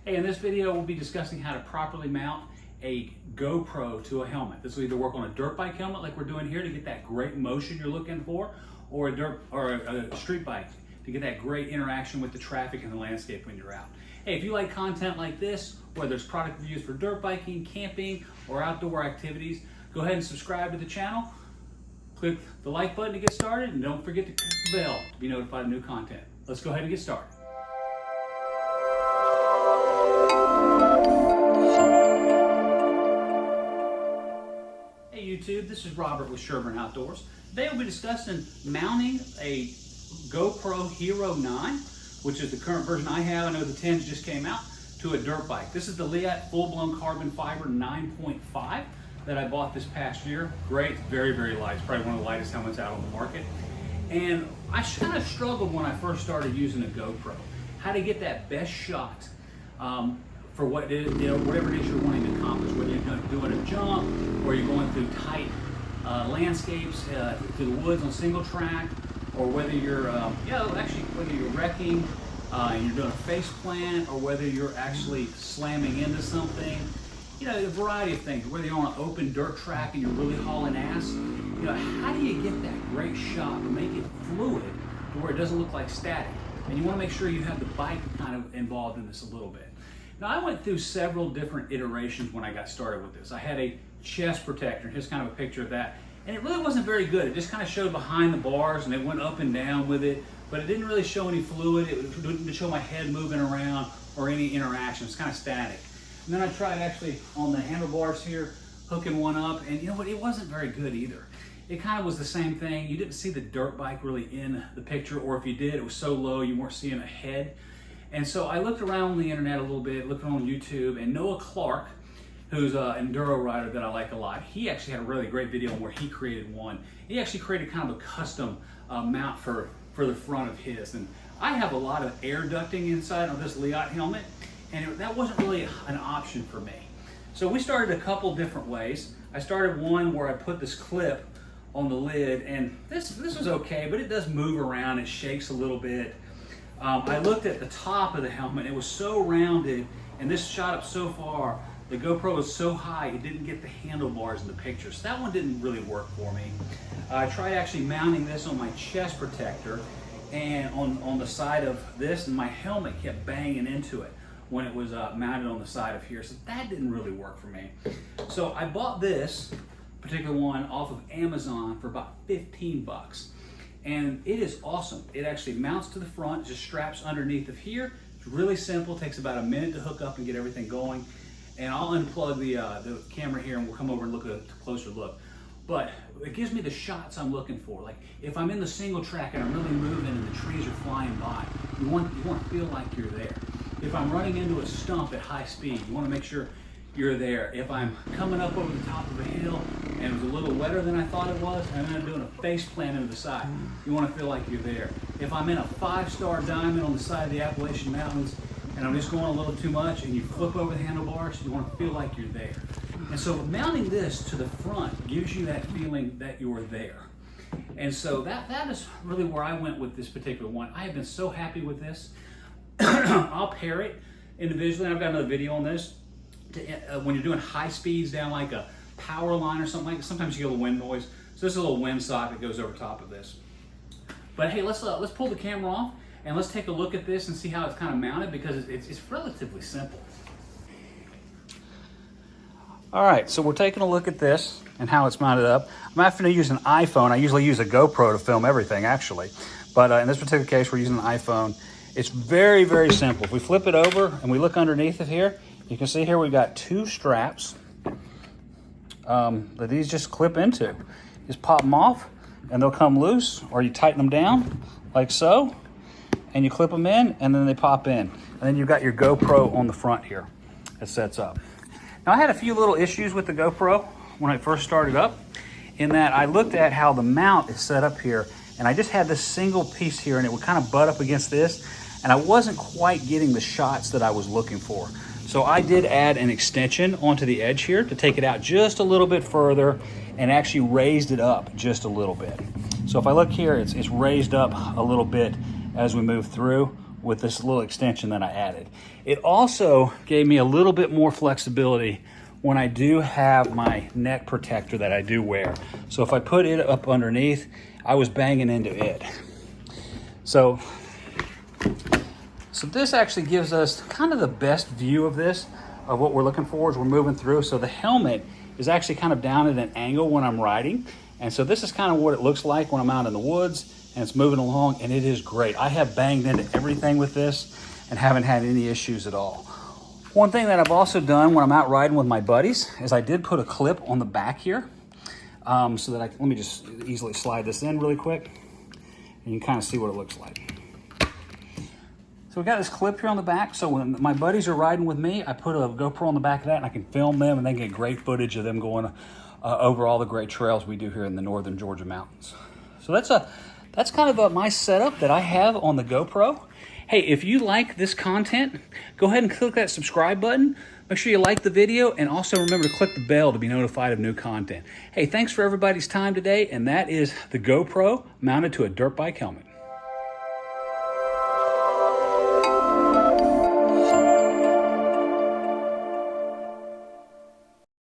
Hey, in this video, we'll be discussing how to properly mount a GoPro to a helmet. This will either work on a dirt bike helmet like we're doing here to get that great motion you're looking for, or a street bike to get that great interaction with the traffic and the landscape when you're out. Hey, if you like content like this, whether it's product reviews for dirt biking, camping, or outdoor activities, go ahead and subscribe to the channel. Click the like button to get started, and don't forget to click the bell to be notified of new content. Let's go ahead and get started. Hey YouTube, this is Robert with Sherburne Outdoors. Today we'll be discussing mounting a GoPro Hero 9, which is the current version I have. I know the 10s just came out, to a dirt bike. This is the Liat full-blown carbon fiber 9.5 that I bought this past year. Great, very, very light. It's probably one of the lightest helmets out on the market. And I kind of struggled when I first started using a GoPro, how to get that best shot for what it is, whatever it is you're wanting to accomplish, whether you're doing a jump or you're going through tight landscapes, through the woods on single track, or whether you're, whether you're wrecking and you're doing a face plant, or whether you're actually slamming into something. A variety of things, whether you're on an open dirt track and you're really hauling ass. How do you get that great shot to make it fluid to where it doesn't look like static? And you want to make sure you have the bike kind of involved in this a little bit. Now, I went through several different iterations when I got started with this. I had a chest protector, here's kind of a picture of that. And it really wasn't very good. It just kind of showed behind the bars and it went up and down with it, but it didn't really show any fluid. It didn't show my head moving around or any interaction. It's kind of static. And then I tried actually on the handlebars here, hooking one up, and you know what, it wasn't very good either. It kind of was the same thing. You didn't see the dirt bike really in the picture, or if you did, it was so low you weren't seeing a head. And so I looked around on the internet a little bit, looked on YouTube, and Noah Clark, who's an enduro rider that I like a lot, he actually had a really great video where he created one. He actually created kind of a custom mount for the front of his. And I have a lot of air ducting inside of this Liat helmet, and that wasn't really an option for me. So we started a couple different ways. I started one where I put this clip on the lid, and this was okay, but it does move around, it shakes a little bit. I looked at the top of the helmet, it was so rounded, and this shot up so far, the GoPro was so high, it didn't get the handlebars in the picture, so that one didn't really work for me. I tried actually mounting this on my chest protector, and on the side of this, and my helmet kept banging into it when it was mounted on the side of here, so that didn't really work for me. So I bought this particular one off of Amazon for about 15 bucks. And it is awesome. It actually mounts to the front, just straps underneath of here. It's really simple, takes about a minute to hook up and get everything going. And I'll unplug the camera here and we'll come over and look at a closer look. But it gives me the shots I'm looking for. Like if I'm in the single track and I'm really moving and the trees are flying by, you want to feel like you're there. If I'm running into a stump at high speed, you want to make sure you're there. If I'm coming up over the top of a hill and it was a little wetter than I thought it was, and then I'm doing a face plant into the side, you want to feel like you're there. If I'm in a 5-star diamond on the side of the Appalachian Mountains and I'm just going a little too much and you flip over the handlebars, you want to feel like you're there. And so mounting this to the front gives you that feeling that you're there. And so that is really where I went with this particular one. I have been so happy with this. I'll pair it individually. I've got another video on this. When you're doing high speeds down like a power line or something like that, sometimes you get a little wind noise. So this is a little wind sock that goes over top of this. But hey, let's pull the camera off and let's take a look at this and see how it's kind of mounted, because it's relatively simple. All right, so we're taking a look at this and how it's mounted up. I'm having to use an iPhone. I usually use a GoPro to film everything actually, but in this particular case, we're using an iPhone. It's very, very simple. If we flip it over and we look underneath it here, you can see here we've got 2 straps that these just clip into. Just pop them off and they'll come loose, or you tighten them down like so, and you clip them in and then they pop in. And then you've got your GoPro on the front here that sets up. Now I had a few little issues with the GoPro when I first started up, in that I looked at how the mount is set up here, and I just had this single piece here and it would kind of butt up against this, and I wasn't quite getting the shots that I was looking for. So I did add an extension onto the edge here to take it out just a little bit further and actually raised it up just a little bit. So if I look here, it's raised up a little bit as we move through, with this little extension that I added. It also gave me a little bit more flexibility when I do have my neck protector that I do wear. So if I put it up underneath, I was banging into it. So this actually gives us kind of the best view of this, of what we're looking for as we're moving through. So the helmet is actually kind of down at an angle when I'm riding. And so this is kind of what it looks like when I'm out in the woods and it's moving along, and it is great. I have banged into everything with this and haven't had any issues at all. One thing that I've also done when I'm out riding with my buddies is I did put a clip on the back here so that let me just easily slide this in really quick and you can kind of see what it looks like. So we got this clip here on the back, so when my buddies are riding with me, I put a GoPro on the back of that and I can film them and then get great footage of them going over all the great trails we do here in the northern Georgia mountains. So that's kind of my setup that I have on the GoPro. Hey, if you like this content, go ahead and click that subscribe button. Make sure you like the video and also remember to click the bell to be notified of new content. Hey, thanks for everybody's time today, and that is the GoPro mounted to a dirt bike helmet.